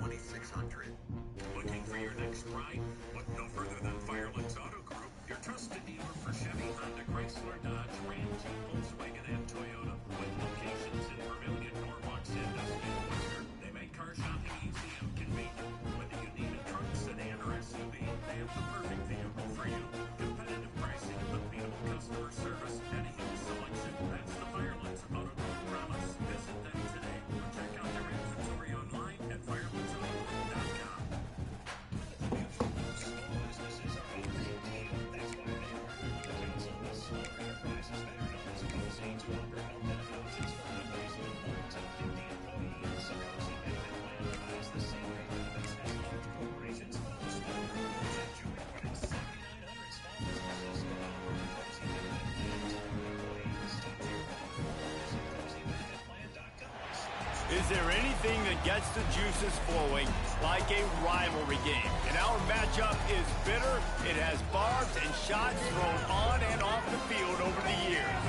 2600. Looking for your next ride? Look no further than Firelands Auto Group, your trusted dealer for Chevy, Honda, Chrysler, Dodge, Ram, Jeep, Volkswagen, and Toyota. With locations in Vermillion, Norwalk, Sandusky, and Worcester, they make car shopping easy and convenient. Whether you need a truck, sedan, or SUV, they have the perfect vehicle for you. Competitive pricing, unbeatable customer service, and a huge selection. That's the Firelands Auto Group promise. Visit them today or check out their inventory online at firelandsauto.com. Small businesses are a big deal. That's why they are the council of small enterprises, better known as Cozy, to offer health benefits. It's for companies with 1 to 50 employees. A Cozy benefit plan provides the same benefits as large corporations. Most small companies enjoy more than 7,900 small businesses who offer Cozy benefit plans for employees. Talk to your local visit CozyBenefitPlan.com. Is there anything that gets the juices flowing like a rivalry game? And our matchup is bitter. It has barbs and shots thrown on and off the field over the years.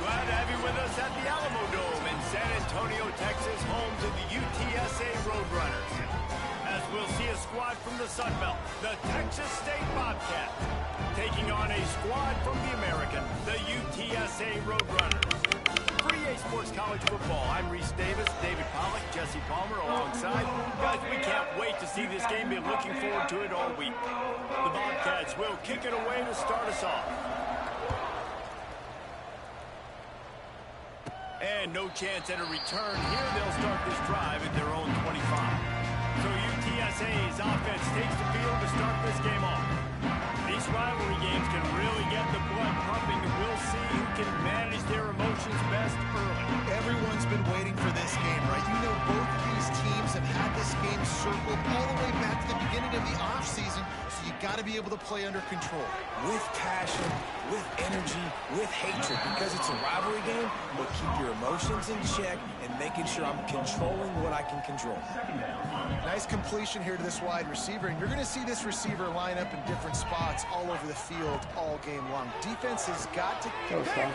Glad to have you with us at the Alamo Dome in San Antonio, Texas, home to the UTSA Roadrunners. As we'll see a squad from the Sun Belt, the Texas State Bobcats, taking on a squad from the American, the UTSA Roadrunners. 3A Sports College Football. I'm Reese Davis, David Pollack, Jesse Palmer alongside. Guys, we can't wait to see this game. Been looking forward to it all week. The Bobcats will kick it away to start us off. And no chance at a return here. They'll start this drive at their own 25. So UTSA's offense takes the field to start this game off. These rivalry games can really get the blood pumping, and we'll see who can manage their emotions best early. Everyone's been waiting for this game, right? You know, both of these teams have had this game circled all the way back to the beginning of the offseason, so you got to be able to play under control. With passion, with energy, with hatred, because it's a rivalry game, but keep your emotions in check and making sure I'm controlling what I can control. Nice completion here to this wide receiver, and you're going to see this receiver line up in different spots all over the field all game long. Defense has got to picked off, and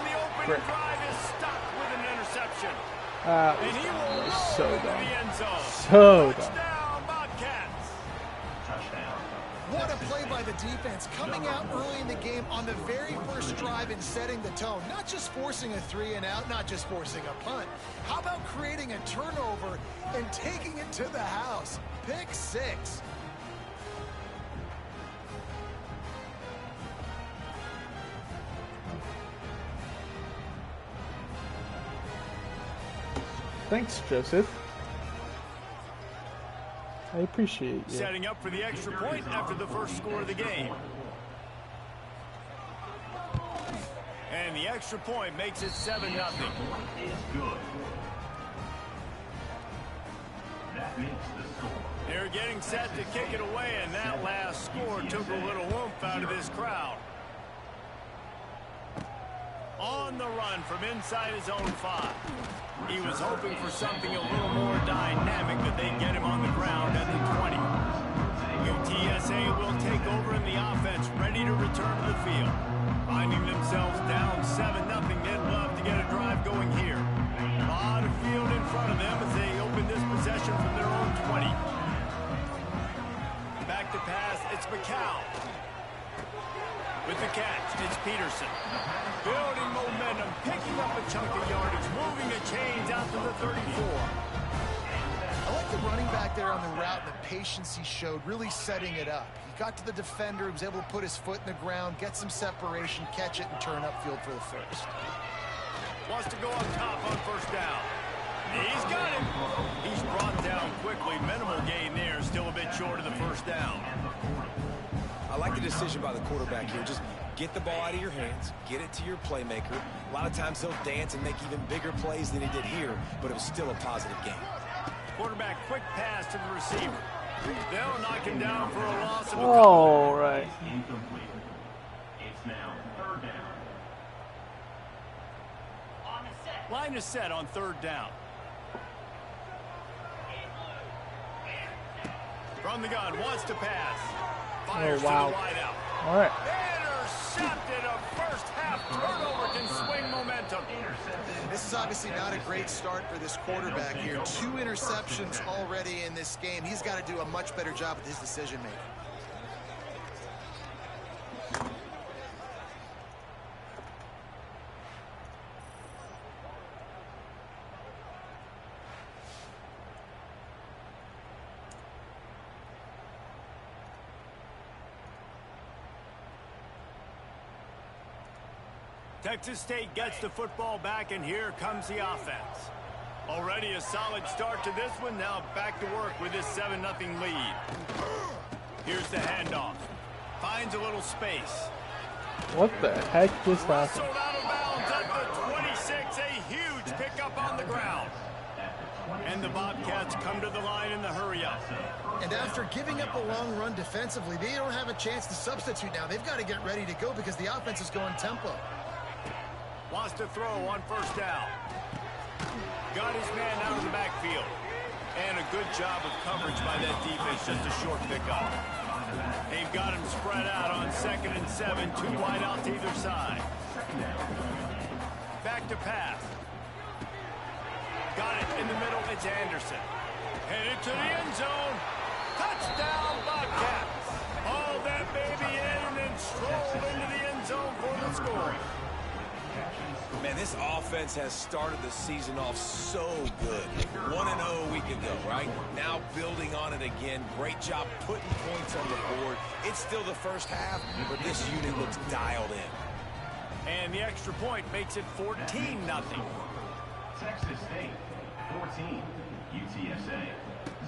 the opening drive is stuck with an interception. And he rolls so into dumb. the end zone. So dumb. Touchdown, Bobcats. What a play by the defense, coming out early in the game on the very first drive and setting the tone. Not just forcing a 3-and-out, not just forcing a punt. How about creating a turnover and taking it to the house? Pick 6. Thanks, Joseph. I appreciate you. Setting up for the extra point after the first score of the game. And the extra point makes it 7-0. They're getting set to kick it away, and that last score took a little oomph out of this crowd. On the run from inside his own 5. He was hoping for something a little more dynamic, but they get him on the ground at the 20. UTSA will take over in the offense, ready to return to the field. Finding themselves down 7-0, they'd love to get a drive going here. A lot of field in front of them as they open this possession from their own 20. Back to pass, it's McCow. With the catch, it's Peterson. Building momentum, picking up a chunk of yardage, moving the chains out to the 34. I like the running back there on the route and the patience he showed, really setting it up. He got to the defender, he was able to put his foot in the ground, get some separation, catch it, and turn upfield for the first. Wants to go up top on first down. He's got it. He's brought down quickly. Minimal gain there, still a bit short of the first down. I like the decision by the quarterback here. Just get the ball out of your hands, get it to your playmaker. A lot of times he'll dance and make even bigger plays than he did here, but it was still a positive game. Quarterback, quick pass to the receiver. They'll knock him down for a loss of a All right. Incomplete. It's now 3rd down. Line is set on 3rd down. From the gun, wants to pass. Fires wow. to the wideout. All right. intercepted. A first-half turnover can swing momentum. This is obviously not a great start for this quarterback here. 2 interceptions already in this game. He's got to do a much better job with his decision-making. Texas State gets the football back, and here comes the offense. Already a solid start to this one. Now back to work with this 7-0 lead. Here's the handoff. Finds a little space. What the heck just happened? Wrestled out of bounds at the 26. A huge pickup on the ground. And the Bobcats come to the line in the hurry-up. And after giving up a long run defensively, they don't have a chance to substitute now. They've got to get ready to go because the offense is going tempo. Wants to throw on first down. Got his man out of the backfield. And a good job of coverage by that defense. Just a short pickup. They've got him spread out on 2nd and 7. 2 wide out to either side. Back to pass. Got it in the middle. It's Anderson. Headed to the end zone. Touchdown, Bobcats. Hauled that baby in and then strolled into the end zone for the score. Man, this offense has started the season off so good. 1-0 a week ago, right? Now building on it again. Great job putting points on the board. It's still the first half, but this unit looks dialed in. And the extra point makes it 14-0. Texas State, 14. UTSA,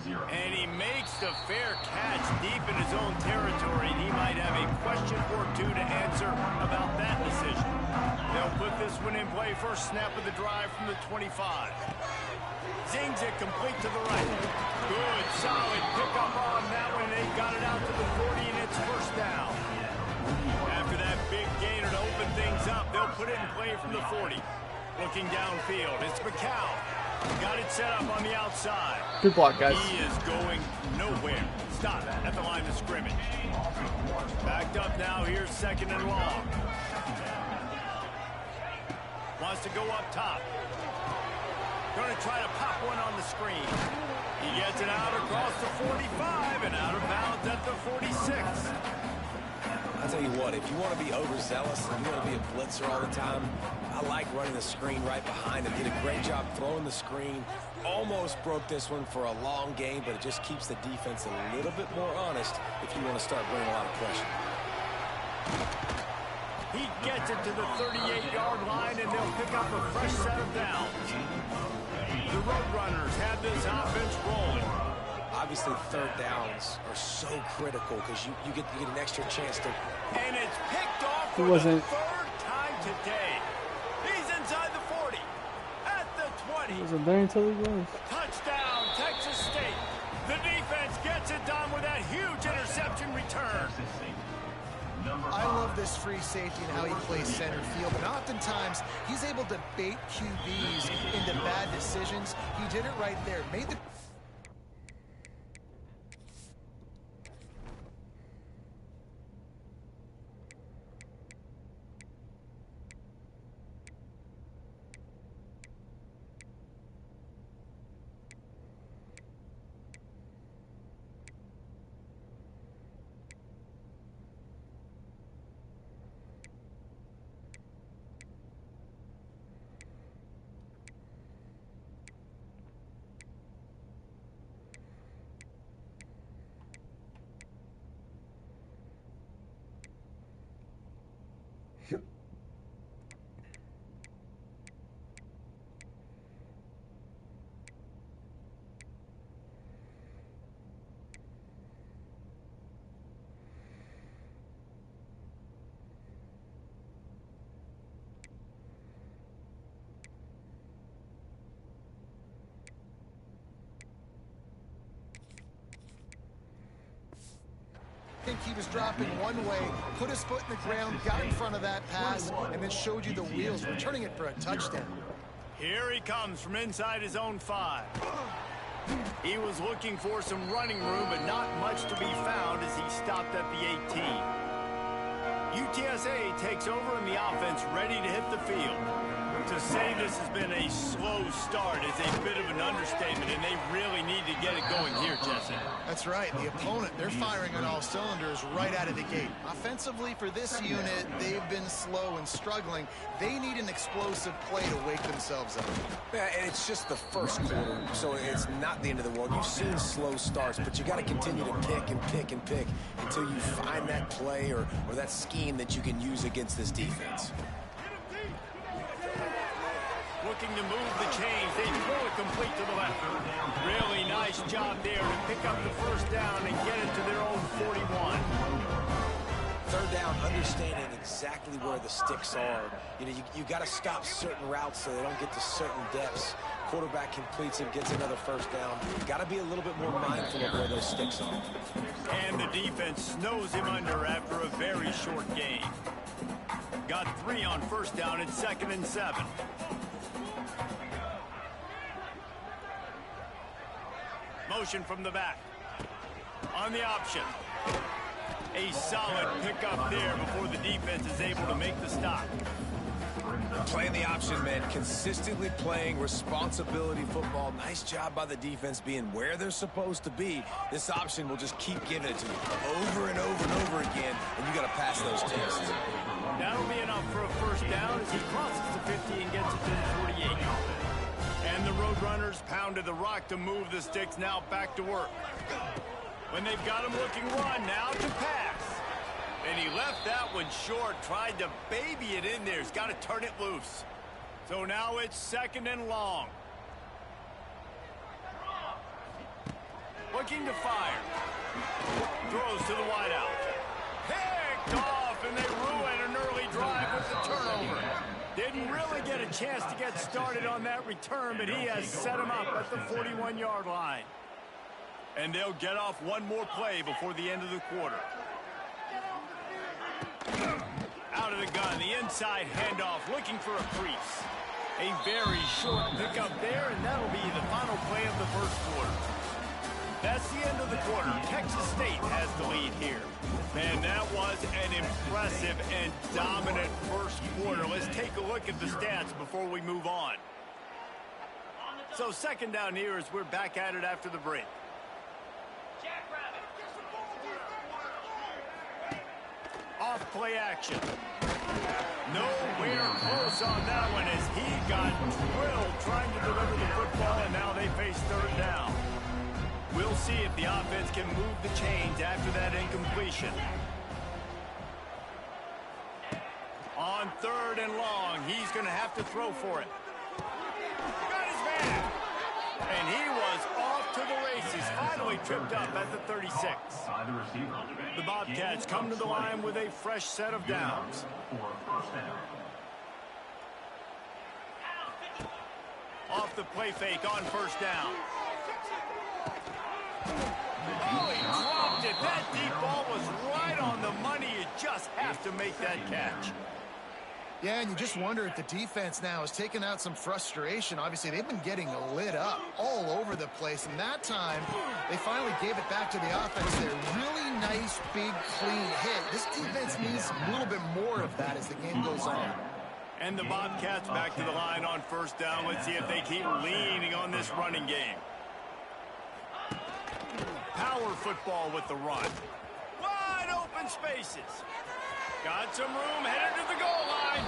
0. And he makes the fair catch deep in his own territory. He might have a question or two to answer about that decision. They'll put this one in play. First snap of the drive from the 25. Zings it complete to the right. Good, solid pickup on that one. They got it out to the 40, and it's first down. After that big gainer to open things up, they'll put it in play from the 40. Looking downfield, it's McCown. Got it set up on the outside. Good block, guys. He is going nowhere. Stop at the line of scrimmage. Backed up now. Here's 2nd and long. Wants to go up top. Going to try to pop one on the screen. He gets it out across the 45 and out of bounds at the 46. I'll tell you what, if you want to be overzealous and you want to be a blitzer all the time, I like running the screen right behind him. Did a great job throwing the screen. Almost broke this one for a long game, but it just keeps the defense a little bit more honest if you want to start bringing a lot of pressure. He gets it to the 38-yard line, and they'll pick up a fresh set of downs. The Roadrunners have this offense rolling. Obviously, 3rd downs are so critical because you get an extra chance to. And it's picked off He for wasn't. the 3rd time today. He's inside the 40, at the 20. He wasn't there until he was. Touchdown, Texas State. The defense gets it done with that huge interception return. I love this free safety and how he plays center field, and oftentimes he's able to bait QBs into bad decisions. He did it right there. Made the he was dropping one way, put his foot in the ground, got in front of that pass, and then showed you the wheels, returning it for a touchdown. Here he comes from inside his own 5. He was looking for some running room, but not much to be found as he stopped at the 18. UTSA takes over in the offense, ready to hit the field. To say this has been a slow start is a bit of an understatement, and they really need to get it going here, Jesse. That's right. The opponent, they're firing on all cylinders right out of the gate. Offensively, for this unit, they've been slow and struggling. They need an explosive play to wake themselves up. Yeah, and it's just the first quarter, so it's not the end of the world. You've seen slow starts, but you got to continue to pick and pick and pick until you find that play or that scheme that you can use against this defense. Looking to move the chains. They throw it complete to the left. Really nice job there to pick up the first down and get it to their own 41. Third down, understanding exactly where the sticks are. You know, you got to stop certain routes so they don't get to certain depths. Quarterback completes it, gets another first down. Got to be a little bit more mindful of where those sticks are. And the defense snows him under after a very short gain. Got 3 on first down. It's 2nd and 7. Motion from the back. On the option. A solid pickup there before the defense is able to make the stop. Playing the option, man. Consistently playing responsibility football. Nice job by the defense being where they're supposed to be. This option will just keep giving it to you over and over and over again, and you got to pass those tests. That'll be enough for a first down as he crosses the 50 and gets it to the 48. And the Roadrunners pounded the rock to move the sticks, now back to work. When they've got him looking run, now to pass. And he left that one short, tried to baby it in there. He's got to turn it loose. So now it's 2nd and long. Looking to fire. Throws to the wideout. Picked off, and they ruin an early drive with the turnover. Didn't really get a chance to get started on that return, but he has set him up at the 41-yard line. And they'll get off one more play before the end of the quarter. Out of the gun, the inside handoff, looking for a crease. A very short pickup there, and that'll be the final play of the first quarter. That's the end of the quarter. Texas State has the lead here. Man, that was an impressive and dominant first quarter. Let's take a look at the stats before we move on. So 2nd down here as we're back at it after the break. Off play action. Nowhere close on that one as he got drilled trying to deliver the football, and now they face 3rd down. We'll see if the offense can move the chains after that incompletion. On 3rd and long, he's going to have to throw for it. Got his man. And he was off to the races, finally tripped up at the 36. The Bobcats come to the line with a fresh set of downs. Off the play fake on first down. Oh, he dropped it. That deep ball was right on the money. You just have to make that catch. Yeah, and you just wonder if the defense now has taken out some frustration. Obviously, they've been getting lit up all over the place, and that time, they finally gave it back to the offense there. Really nice, big, clean hit. This defense needs a little bit more of that as the game goes on. And the Bobcats back to the line on first down. Let's see if they keep leaning on this running game. Power football with the run. Wide open spaces. Got some room, headed to the goal line.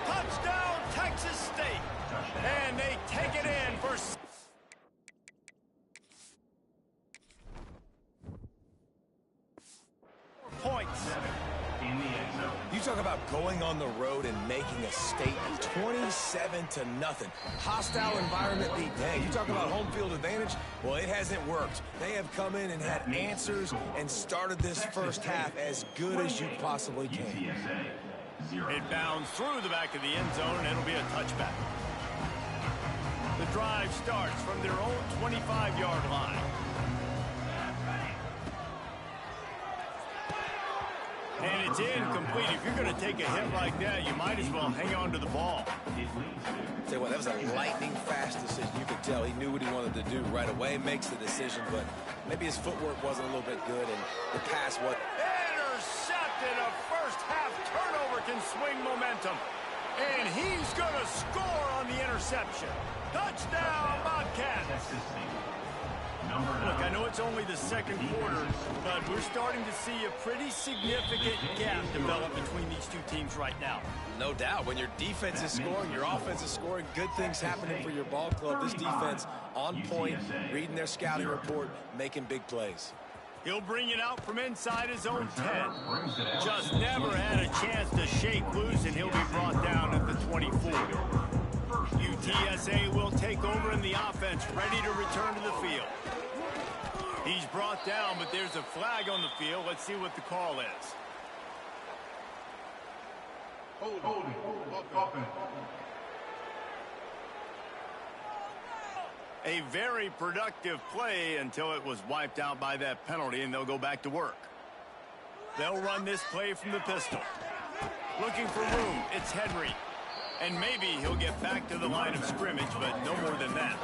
Touchdown, Texas State. And they take it in for points. You talk about going on the road and making a statement. 27-0. Hostile environment beat. Hey, you talk about home field advantage? Well, it hasn't worked. They have come in and had answers and started this first half as good as you possibly can. It bounds through the back of the end zone, and it'll be a touchback. The drive starts from their own 25-yard line. And it's incomplete. If you're going to take a hit like that, you might as well hang on to the ball. Tell you what, that was a lightning-fast decision. You could tell he knew what he wanted to do right away, makes the decision, but maybe his footwork wasn't a little bit good, and the pass was... Intercepted! intercepted. A first-half turnover can swing momentum. And he's going to score on the interception. Touchdown, Bobcats. Look, I know it's only the second quarter, but we're starting to see a pretty significant gap develop between these two teams right now. No doubt. When your defense is scoring, your offense is scoring, good things happening for your ball club. This defense on point, reading their scouting report, making big plays. He'll bring it out from inside his own 10. Just never had a chance to shake loose, and he'll be brought down at the 24. UTSA will take over in the offense, ready to return to the field. He's brought down, but there's a flag on the field. Let's see what the call is. Holding. Offense. A very productive play until it was wiped out by that penalty, and they'll go back to work. They'll run this play from the pistol. Looking for room, it's Henry. And maybe he'll get back to the line of scrimmage, but no more than that.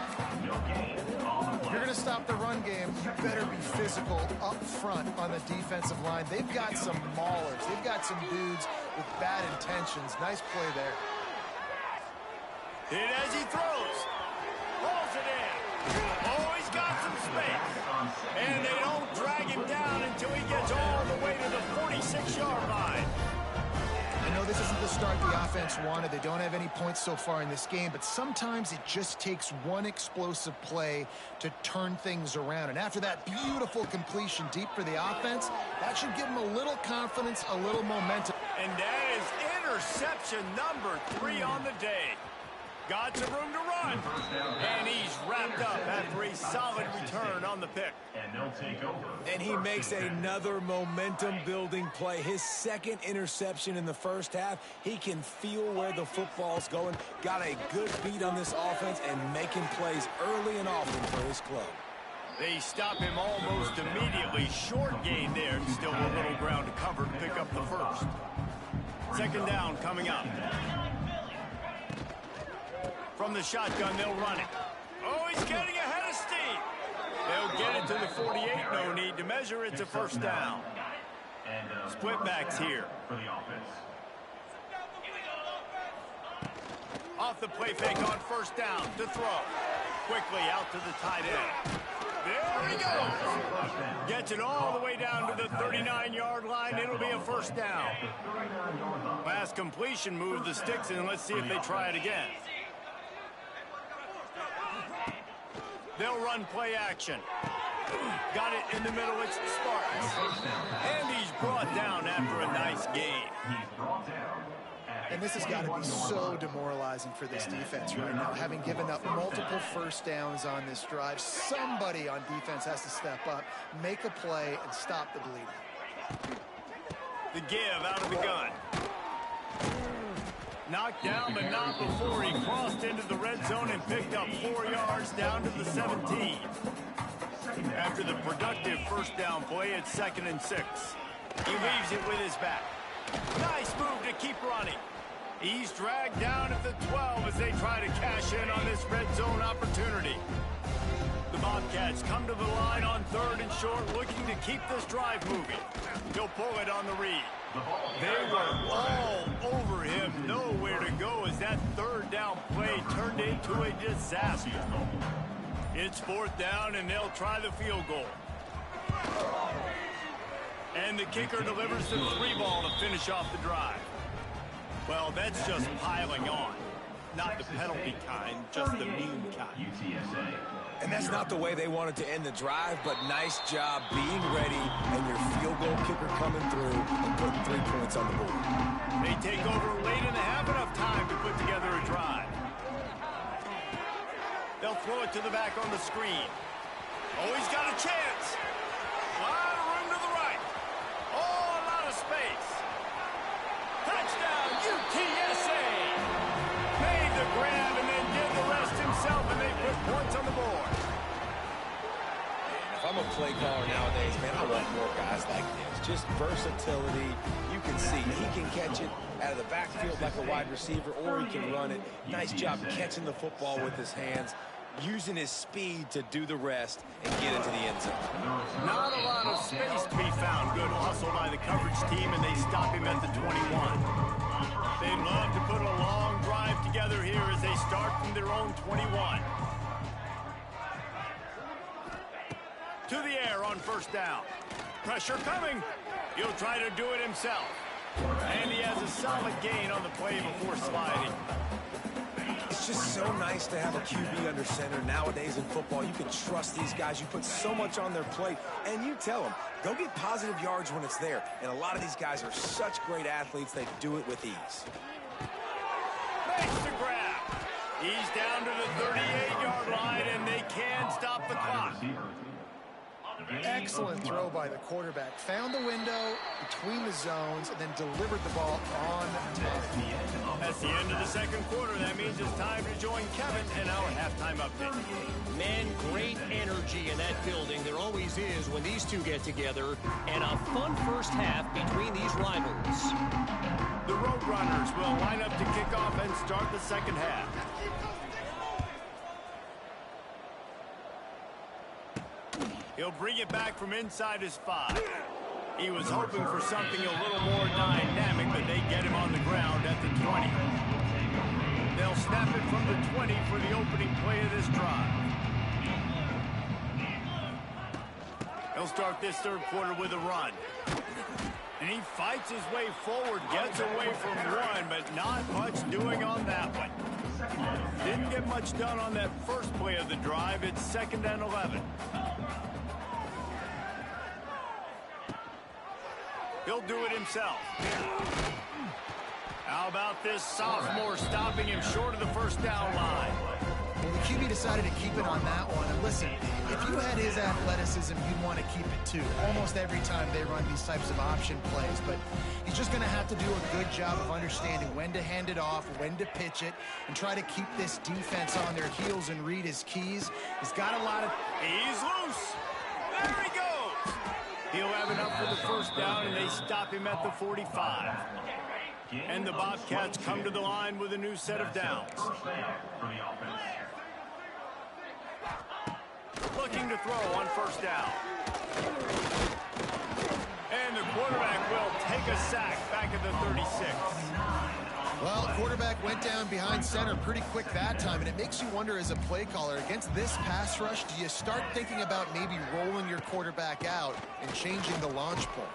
If you're going to stop the run game, you better be physical up front on the defensive line. They've got some maulers. They've got some dudes with bad intentions. Nice play there. Hit as he throws. Pulls it in. Oh, he's got some space. And they don't drag him down until he gets all the way to the 46-yard line. I know this isn't the start the offense wanted. They don't have any points so far in this game, but sometimes it just takes one explosive play to turn things around. And after that beautiful completion deep for the offense, that should give them a little confidence, a little momentum. And that is interception number 3 on the day. Got some room to run. And he's wrapped up after a solid return on the pick. And they'll take over. And he makes another momentum-building play. His second interception in the first half. He can feel where the football's going. Got a good beat on this offense and making plays early and often for his club. They stop him almost immediately. Short gain there. Still a little ground to cover to pick up the first. Second down coming up. From the shotgun, they'll run it. Oh, he's getting ahead of steam. They'll get it to the 48. No need to measure. It's a first down. Split backs here. For the offense. Off the play fake on first down to throw. Quickly out to the tight end. There he goes. Gets it all the way down to the 39-yard line. It'll be a first down. Pass completion moves the sticks in. Let's see if they try it again. They'll run play action. Got it in the middle. It's Sparks. And he's brought down after a nice gain. And this has got to be so demoralizing for this defense right now. Having given up multiple first downs on this drive, somebody on defense has to step up, make a play, and stop the bleeding. The give out of the gun. Knocked down, but not before he crossed into the red zone and picked up 4 yards down to the 17. After the productive first down play, it's 2nd and 6. He leaves it with his back. Nice move to keep running. He's dragged down at the 12 as they try to cash in on this red zone opportunity. The Bobcats come to the line on 3rd and short, looking to keep this drive moving. He'll pull it on the read. They were all over him, nowhere to go as that 3rd down play turned into a disaster. It's 4th down, and they'll try the field goal. And the kicker delivers the 3-ball to finish off the drive. Well, that's just piling on. Not the penalty kind, just the mean kind. UTSA. And that's not the way they wanted to end the drive, but nice job being ready and your field goal kicker coming through and putting 3 points on the board. They take over late and they have enough time to put together a drive. They'll throw it to the back on the screen. Oh, he's got a chance. A lot of room to the right. Oh, a lot of space. Touchdown, UTSA. Made the grab and then did the rest himself, and they put points on the board. If I'm a play caller nowadays, man, I want more guys like this. Just versatility. You can see he can catch it out of the backfield like a wide receiver, or he can run it. Nice job catching the football with his hands. using his speed to do the rest and get into the end zone. Not a lot of space to be found. Good hustle by the coverage team, and they stop him at the 21. They love to put a long drive together here as they start from their own 21. To the air on first down. Pressure coming. He'll try to do it himself. And he has a solid gain on the play before sliding. It's just so nice to have a QB under center. Nowadays in football, you can trust these guys. You put so much on their plate, and you tell them, go get positive yards when it's there. And a lot of these guys are such great athletes, they do it with ease. Makes the grab. He's down to the 38-yard line, and they can stop the clock. Excellent throw by the quarterback. Found the window between the zones and then delivered the ball on time. That's the end of the second quarter. That means it's time to join Kevin and our halftime update. Man, great energy in that building. There always is when these two get together. And a fun first half between these rivals. The Roadrunners will line up to kick off and start the second half. He'll bring it back from inside his 5. He was hoping for something a little more dynamic, but they get him on the ground at the 20. They'll snap it from the 20 for the opening play of this drive. He'll start this third quarter with a run. And he fights his way forward, gets away from one, but not much doing on that one. Didn't get much done on that first play of the drive. It's 2nd and 11. He'll do it himself. How about this sophomore stopping him short of the first down line? Well, the QB decided to keep it on that one. And listen, if you had his athleticism, you'd want to keep it too. Almost every time they run these types of option plays. But he's just going to have to do a good job of understanding when to hand it off, when to pitch it, and try to keep this defense on their heels and read his keys. He's got a lot of... He's loose. There he goes. He'll have enough for the first down, and they stop him at the 45. And the Bobcats come to the line with a new set of downs. Looking to throw on first down. And the quarterback will take a sack back at the 36. Well, quarterback went down behind center pretty quick that time, and it makes you wonder as a play caller, against this pass rush, do you start thinking about maybe rolling your quarterback out and changing the launch point?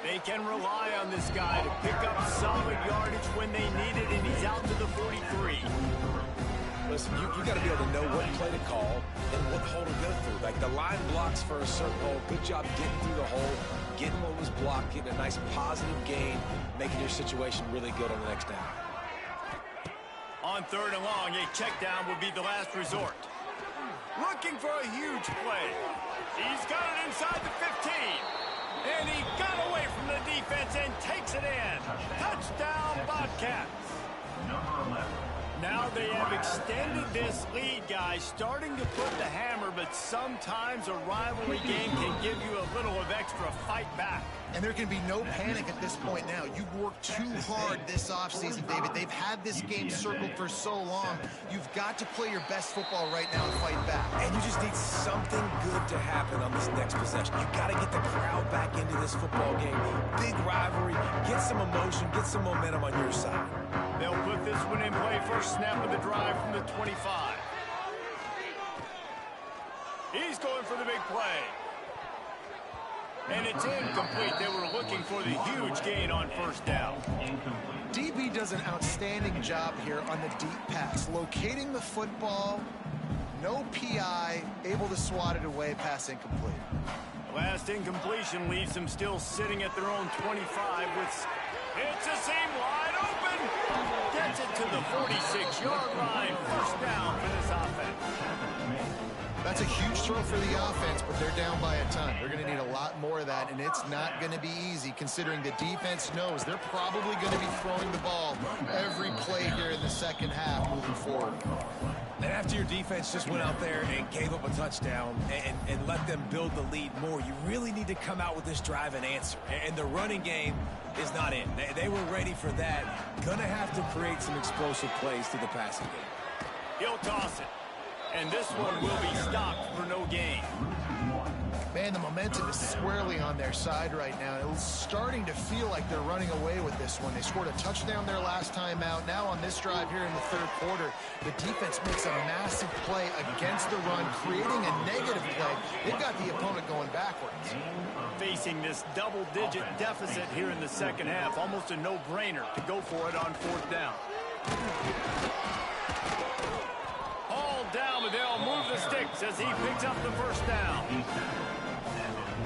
They can rely on this guy to pick up solid yardage when they need it, and he's out to the 43. Listen, you got to be able to know what play to call and what hole to go through. Like the line blocks for a certain hole. Good job getting through the hole, getting what was blocked, getting a nice positive gain, making your situation really good on the next down. On 3rd and long, a check down will be the last resort. Looking for a huge play. He's got it inside the 15. And he got away from the defense and takes it in. Touchdown, Bobcats. Number 11. Now they have extended this lead, guys, starting to put the hammer, but sometimes a rivalry game can give you a little of extra fight back. And there can be no panic at this point now. You've worked too hard this offseason, David. They've had this game circled for so long. You've got to play your best football right now and fight back. And you just need something good to happen on this next possession. You got to get the crowd back into this football game. Big rivalry. Get some emotion. Get some momentum on your side. They'll put this one in play. First snap of the drive from the 25. He's going for the big play. And it's incomplete. They were looking for the huge gain on first down. DB does an outstanding job here on the deep pass. Locating the football, no PI, able to swat it away, pass incomplete. Last incompletion leaves them still sitting at their own 25 with... It's a seam wide open. Gets it to the 46-yard line. First down for this offense. That's a huge throw for the offense, but they're down by a ton. They're going to need a lot more of that, and it's not going to be easy considering the defense knows they're probably going to be throwing the ball every play here in the second half moving forward. And after your defense just went out there and gave up a touchdown and let them build the lead more, you really need to come out with this drive and answer. And the running game is not in. They were ready for that. Going to have to create some explosive plays through the passing game. He'll toss it. And this one will be stopped for no gain. Man, the momentum is squarely on their side right now. It's starting to feel like they're running away with this one. They scored a touchdown their last time out. Now on this drive here in the third quarter, the defense makes a massive play against the run, creating a negative play. They've got the opponent going backwards. Facing this double-digit deficit here in the second half, almost a no-brainer to go for it on fourth down. All down, but they'll move the sticks as he picks up the first down.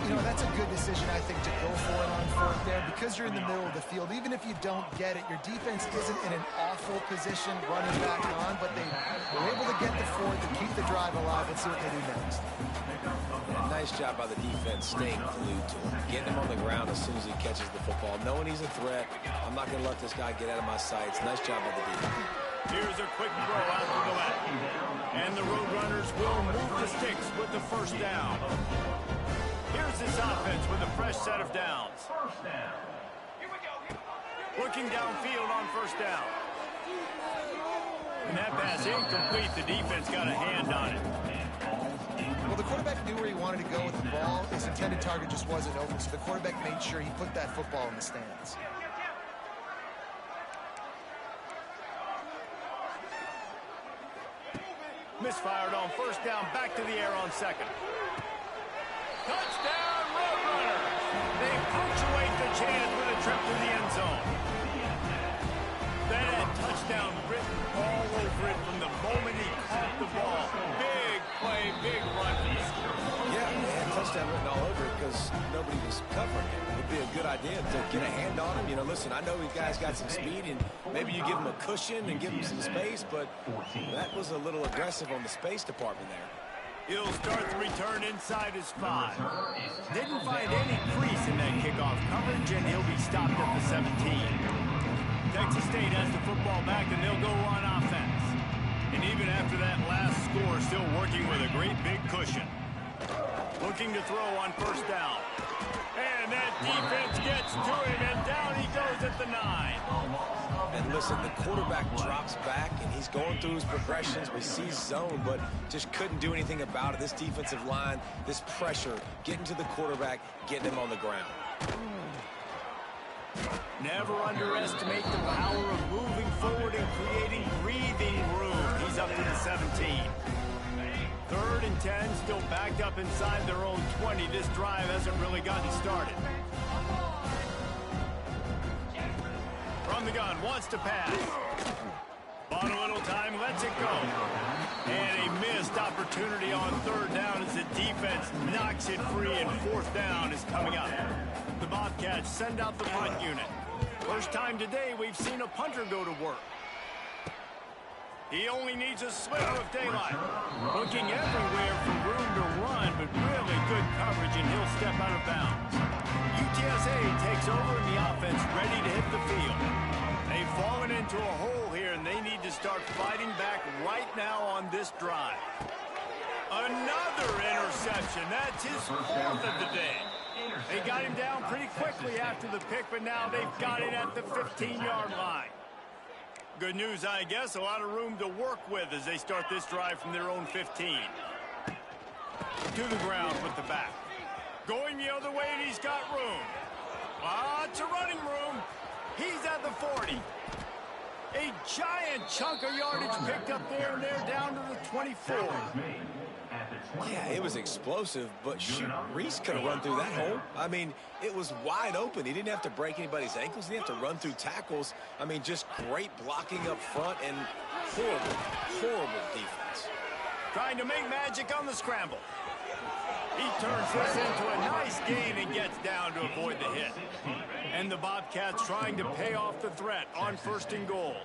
You know, that's a good decision, I think, to go for it on fourth there because you're in the middle of the field. Even if you don't get it, your defense isn't in an awful position running back on, but they were able to get the fourth to keep the drive alive. Let's see what they do next. Yeah, nice job by the defense staying glued to him, getting him on the ground as soon as he catches the football, knowing he's a threat. I'm not going to let this guy get out of my sights. Nice job by the defense. Here's a quick throw out to the left. And the Roadrunners will move the sticks with the first down. Here's this offense with a fresh set of downs. Looking downfield on first down. And that pass incomplete. The defense got a hand on it. Well, the quarterback knew where he wanted to go with the ball. His intended target just wasn't open, so the quarterback made sure he put that football in the stands. Misfired on first down, back to the air on second. Touchdown, Roadrunners! They punctuate the chance with a trip to the end zone. That had touchdown written all over it from the moment he caught the ball. Big play, big run. Yeah, they had touchdown written all over it because nobody was covering it. It would be a good idea to get a hand on him. You know, listen, I know these guys got some speed, and maybe you give him a cushion and give him some space, but that was a little aggressive on the space department there. He'll start the return inside his 5. Didn't find any crease in that kickoff coverage, and he'll be stopped at the 17. Texas State has the football back, and they'll go on offense. And even after that last score, still working with a great big cushion. Looking to throw on first down. And that defense gets to him, and down he goes at the 9. And listen, the quarterback drops back, and he's going through his progressions. We see zone, but just couldn't do anything about it. This defensive line, this pressure, getting to the quarterback, getting him on the ground. Never underestimate the power of moving forward and creating breathing room. He's up to the 17. 3rd and 10, still backed up inside their own 20. This drive hasn't really gotten started. From the gun, wants to pass. Bought a little time, lets it go. And a missed opportunity on 3rd down as the defense knocks it free, and 4th down is coming up. The Bobcats send out the punt unit. First time today we've seen a punter go to work. He only needs a sliver of daylight. Looking everywhere for room to run, but really good coverage, and he'll step out of bounds. UTSA takes over in the offense, ready to hit the field. They've fallen into a hole here, and they need to start fighting back right now on this drive. Another interception. That's his 4th of the day. They got him down pretty quickly after the pick, but now they've got it at the 15-yard line. Good news, I guess, a lot of room to work with as they start this drive from their own 15. To the ground with the back. Going the other way, and he's got room. Lots of running room. He's at the 40. A giant chunk of yardage picked up there, and they're down to the 24. Yeah, it was explosive, but shoot, Reese could have run through that hole. I mean, it was wide open. He didn't have to break anybody's ankles. He didn't have to run through tackles. I mean, just great blocking up front and horrible, horrible defense. Trying to make magic on the scramble. He turns this into a nice gain and gets down to avoid the hit. And the Bobcats trying to pay off the threat on 1st and goal.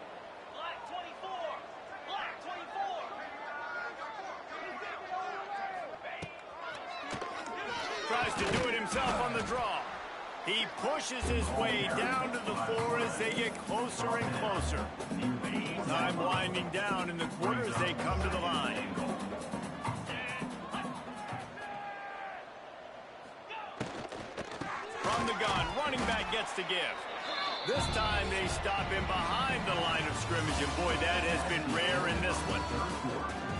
Tries to do it himself on the draw. He pushes his way down to the 4 as they get closer and closer. Time winding down in the quarter as they come to the line. From the gun. Running back gets to give. This time they stop him behind the line of scrimmage, and boy, that has been rare in this one.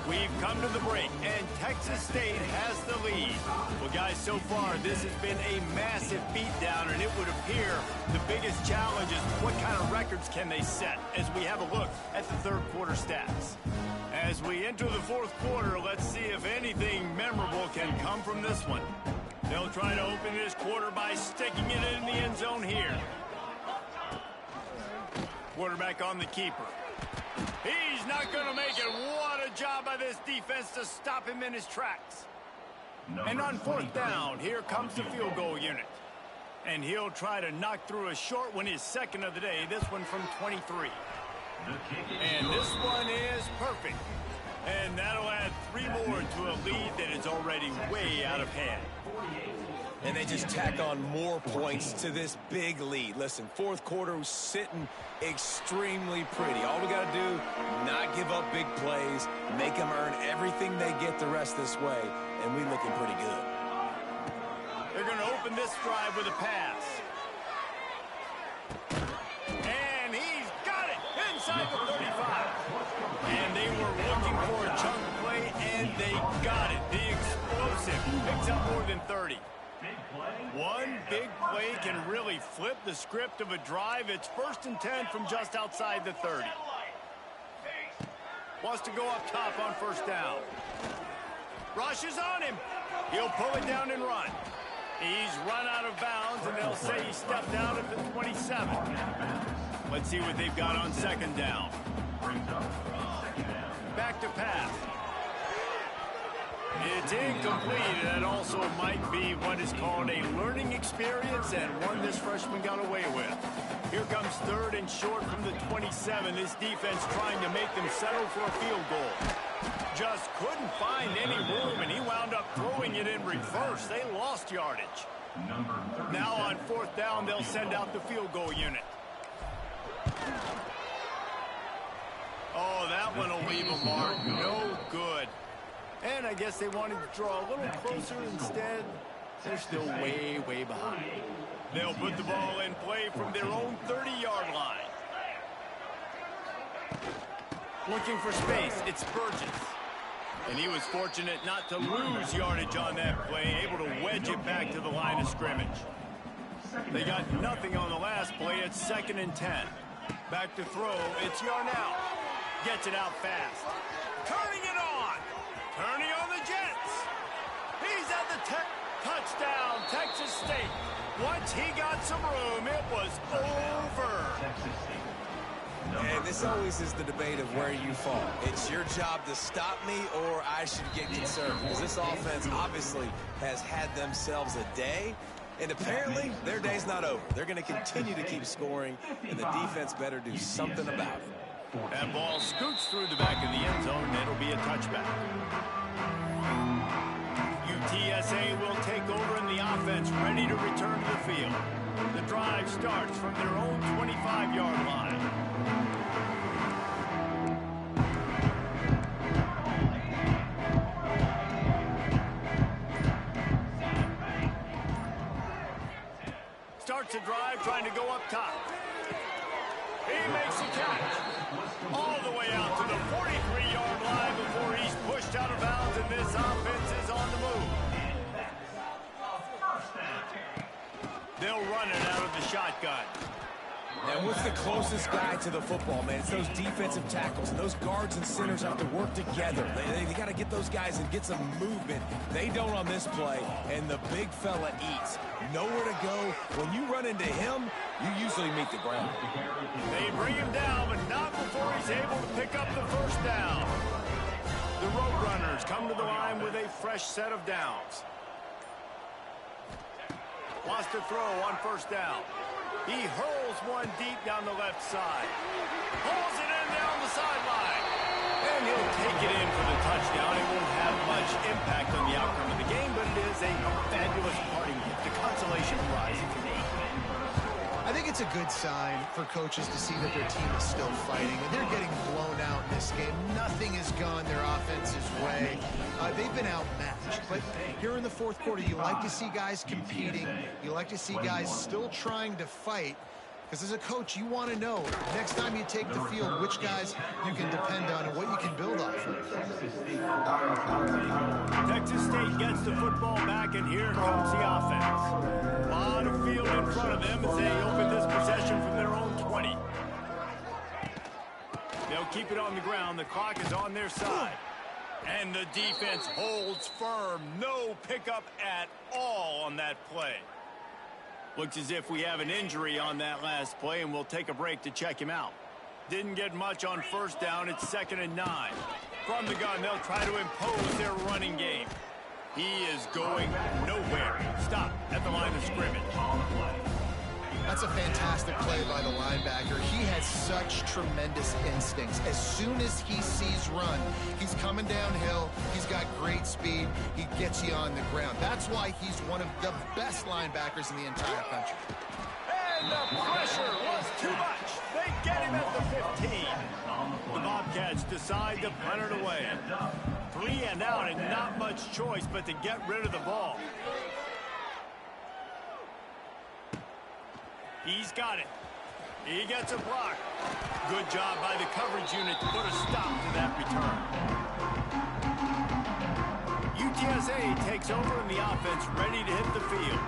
We've come to the break, and Texas State has the lead. Well, guys, so far, this has been a massive beatdown, and it would appear the biggest challenge is what kind of records can they set as we have a look at the third quarter stats. As we enter the fourth quarter, let's see if anything memorable can come from this one. They'll try to open this quarter by sticking it in the end zone here. Quarterback on the keeper. He's not going to make it. What a job by this defense to stop him in his tracks. And on fourth down, here comes the field goal unit. And he'll try to knock through a short one, his second of the day, this one from 23. And this one is perfect. And that'll add 3 more to a lead that is already way out of hand. And they just tack on more points to this big lead. Listen, fourth quarter was sitting extremely pretty. All we got to do, not give up big plays, make them earn everything they get the rest this way, and we're looking pretty good. They're going to open this drive with a pass. And he's got it inside the 35. And they were looking for a chunk play, and they got it. The explosive picks up more than 30. One big play can really flip the script of a drive. It's 1st and 10 from just outside the 30. Wants to go up top on first down. Rush is on him. He'll pull it down and run. He's run out of bounds, and they'll say he stepped out at the 27. Let's see what they've got on second down. Back to pass. It's incomplete, and that also might be what is called a learning experience and one this freshman got away with. Here comes 3rd and short from the 27. This defense trying to make them settle for a field goal. Just couldn't find any room, and he wound up throwing it in reverse. They lost yardage. Now on 4th down, they'll send out the field goal unit. Oh, that one will leave a mark. No good. And I guess they wanted to draw a little closer. Instead, they're still way, way behind. They'll put the ball in play from their own 30-yard line. Looking for space, it's Burgess. And he was fortunate not to lose yardage on that play, able to wedge it back to the line of scrimmage. They got nothing on the last play. It's 2nd and 10. Back to throw, it's Yarnell. Gets it out fast. Turning it on. Turning on the Jets. He's at the touchdown, Texas State. Once he got some room, it was over. And this always is the debate of where you fall. It's your job to stop me, or I should get concerned. Because this offense obviously has had themselves a day, and apparently their day's not over. They're going to continue to keep scoring, and the defense better do something about it. That ball scoots through the back of the end zone, and it'll be a touchback. UTSA will take over in the offense, ready to return to the field. The drive starts from their own 25-yard line. Starts a drive, trying to go up top. He makes a catch. All the way out to the 43-yard line before he's pushed out of bounds, and this offense is on the move. They'll run it out of the shotgun. And what's the closest guy to the football, man? It's those defensive tackles. And those guards and centers have to work together. They got to get those guys and get some movement. They don't on this play, and the big fella eats. Nowhere to go. When you run into him, you usually meet the ground. They bring him down, but not before he's able to pick up the first down. The Roadrunners come to the line with a fresh set of downs. Wants to throw on first down. He hurls one deep down the left side. Pulls it in down the sideline. And he'll take it in for the touchdown. It won't have much impact on the outcome of the game, but it is a fabulous parting gift, a consolation prize, if you will. I think it's a good sign for coaches to see that their team is still fighting, and they're getting blown out in this game. Nothing has gone their offense's way. They've been outmatched, but here in the fourth quarter, you like to see guys competing. You like to see guys still trying to fight, because as a coach, you want to know next time you take the field which guys you can depend on and what you can build off of. Texas State gets the football back, and here comes the offense. A lot of field in front of them as they open this possession from their own 20. They'll keep it on the ground. The clock is on their side. And the defense holds firm. No pickup at all on that play. Looks as if we have an injury on that last play, and we'll take a break to check him out. Didn't get much on first down. It's 2nd and 9. From the gun, they'll try to impose their running game. He is going nowhere. Stop at the line of scrimmage. That's a fantastic play by the linebacker. He has such tremendous instincts. As soon as he sees run, he's coming downhill. He's got great speed. He gets you on the ground. That's why he's one of the best linebackers in the entire country. And the pressure was too much. They get him at the 15. The Bobcats decide to punt it away. 3 and out, and not much choice but to get rid of the ball. He's got it. He gets a block. Good job by the coverage unit to put a stop to that return. UTSA takes over in the offense, ready to hit the field.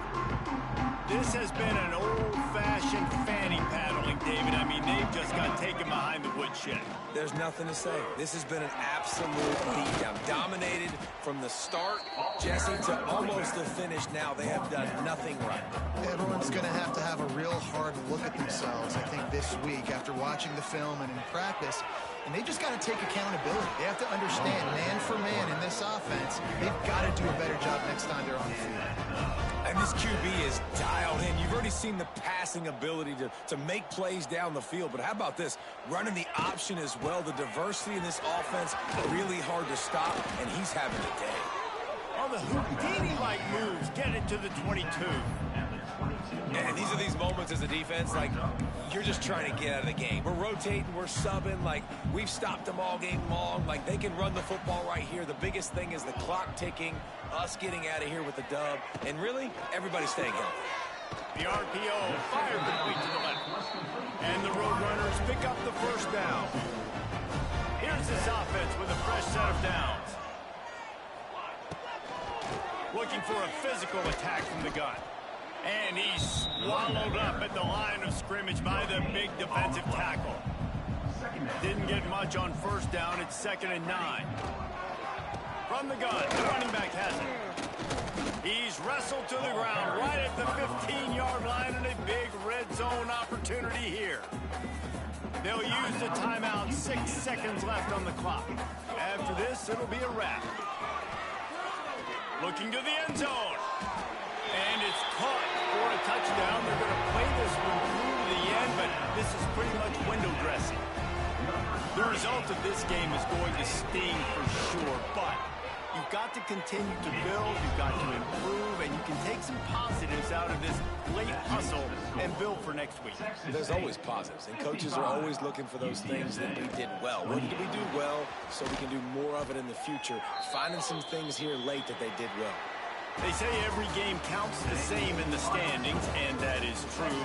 This has been an old-fashioned fanny paddling, David. I mean, they've just got taken behind the woodshed. There's nothing to say. This has been an absolute beatdown. Dominated from the start, Jesse, to almost the finish now. They have done nothing right. Everyone's going to have a real hard look at themselves, I think, this week after watching the film and in practice. And they just got to take accountability. They have to understand, man for man in this offense, they've got to do a better job next time they're on the field. And this QB is dialed in. You've already seen the passing ability to make plays down the field. But how about this? Running the option as well. The diversity in this offense, really hard to stop, and he's having a day. Oh, the Houdini-like moves get it to the 22. And these are these moments as a defense, like, you're just trying to get out of the game. We're rotating, we're subbing, like, we've stopped them all game long. Like, they can run the football right here. The biggest thing is the clock ticking, us getting out of here with the dub, and really, everybody staying healthy. The RPO fire complete to the left. And the Roadrunners pick up the first down. Here's this offense with a fresh set of downs. Looking for a physical attack from the gun. And he's swallowed up at the line of scrimmage by the big defensive tackle. Didn't get much on first down. It's 2nd and 9. From the gun, the running back has it. He's wrestled to the ground right at the 15-yard line, and a big red zone opportunity here. They'll use the timeout. 6 seconds left on the clock. After this, it'll be a wrap. Looking to the end zone. And it's caught for a touchdown. They're going to play this one through to the end, but this is pretty much window dressing. The result of this game is going to sting for sure, but you've got to continue to build, you've got to improve, and you can take some positives out of this late hustle and build for next week. There's always positives, and coaches are always looking for those things that we did well. What did we do well so we can do more of it in the future? Finding some things here late that they did well. They say every game counts the same in the standings, and that is true.